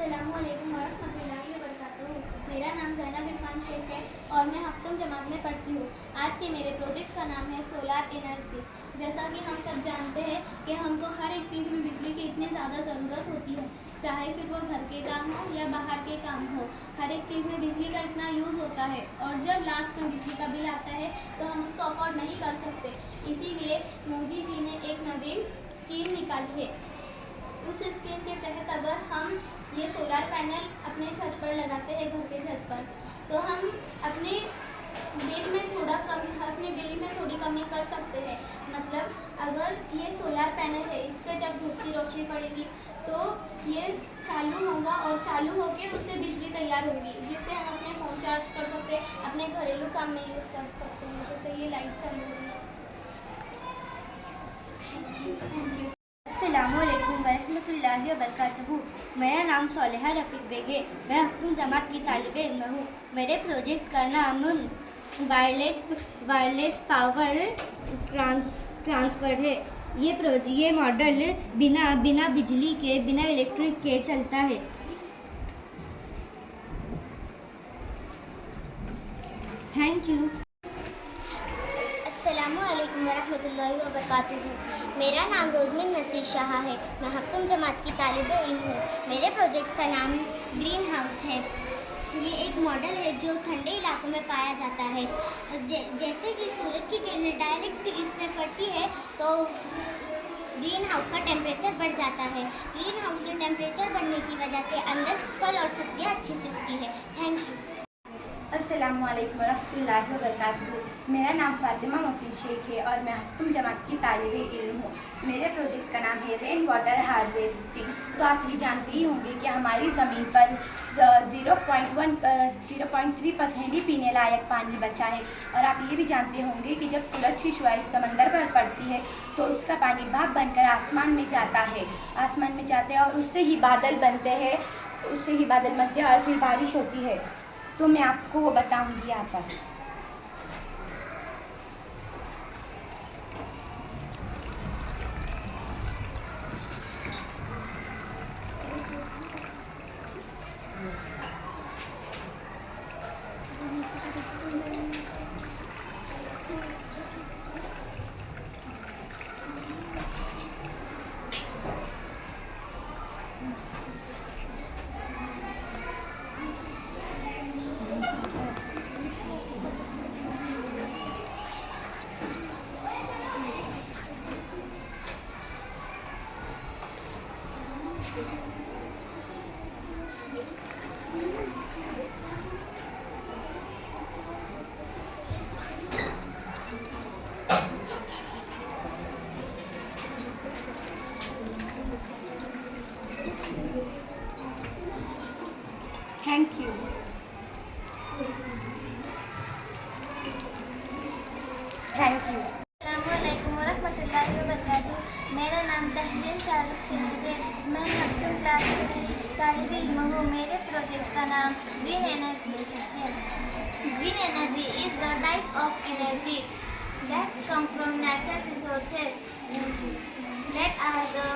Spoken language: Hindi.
अस्सलामुअलैकुम वरहमतुल्लाहि वबरकातुहू। मेरा नाम ज़ैनब इरफान शेख है और मैं हफ्तम जमात में पढ़ती हूँ। आज के मेरे प्रोजेक्ट का नाम है सोलार एनर्जी। जैसा कि हम सब जानते हैं कि हमको हर एक चीज़ में बिजली की इतनी ज़्यादा ज़रूरत होती है, चाहे फिर वो घर के काम हो या बाहर के काम हो। हर एक चीज़ में बिजली का इतना यूज़ होता है और जब लास्ट में बिजली का बिल आता है तो हम उसको अफोर्ड नहीं कर सकते। इसीलिए मोदी जी ने एक नवीन स्कीम निकाली है। उस स्कीम के तहत अगर हम ये सोलार पैनल अपने छत पर लगाते हैं, घर के छत पर, तो हम अपने बिल में थोड़ी कमी कर सकते हैं। मतलब अगर ये सोलार पैनल है, इस पर जब धूप की रोशनी पड़ेगी तो ये चालू होगा और चालू होके उससे बिजली तैयार होगी, जिससे हम अपने फ़ोन चार्ज कर सकते हैं, अपने घरेलू काम में यूज़ कर सकते हैं। जैसे ये लाइट चालू होगी। अस्सलामुअलैकुम वरहमतुल्लाहि वबरकातुहू। मेरा नाम सोलेहा रफ़ीक बेग है। मैं हफ्तम जमात की तालिबे इल्म हूँ। मेरे प्रोजेक्ट का नाम वायरलेस पावर ट्रांसफ़र है। ये मॉडल बिना बिजली के, बिना इलेक्ट्रिक के चलता है। Thank you. अस्सलामुअलैकुम वरहमतुल्लाहि वबरकातुहू। मेरा नाम रोज़मिन नसीर शाह है। मैं हफ्तम जमात की तालिबे इल्म हूँ। मेरे प्रोजेक्ट का नाम ग्रीन हाउस है। ये एक मॉडल है जो ठंडे इलाकों में पाया जाता है। जैसे कि सूरज की किरणें डायरेक्ट इसमें पड़ती है तो ग्रीन हाउस का टेम्परेचर बढ़ जाता है। ग्रीन हाउस के टेम्परेचर बढ़ने की वजह से अंदर फल और सब्जियाँ अच्छे से उगती है। Thank you. अस्सलामुअलैकुम वरहमतुल्लाहि वबरकातुहू। मेरा नाम फ़ातिमा मोहसिन शेख है और मैं हफ्तम जमात की तालिबे इल्म हूँ। मेरे प्रोजेक्ट का नाम है रेन वाटर हार्वेस्टिंग। तो आप ये जानते ही होंगे कि हमारी ज़मीन पर 0.3% ही पीने लायक पानी बचा है। और आप ये भी जानते होंगे कि जब सूरज की शुआएं समंदर पर पड़ती है तो उसका पानी भाप बनकर आसमान में जाता है और उससे ही बादल बनते हैं और फिर बारिश होती है। तो मैं आपको वो बताऊंगी यहाँ पर। Thank you. अस्सलामुअलैकुम वरहमतुल्लाहि वबरकातुहू। मेरा नाम तहसीन शाहरुख सिंह है। मैं हफ्तम क्लास की तालिबे इल्म हूँ। मेरे प्रोजेक्ट का नाम ग्रीन एनर्जी है। Green energy is the type of energy that comes from natural resources that are the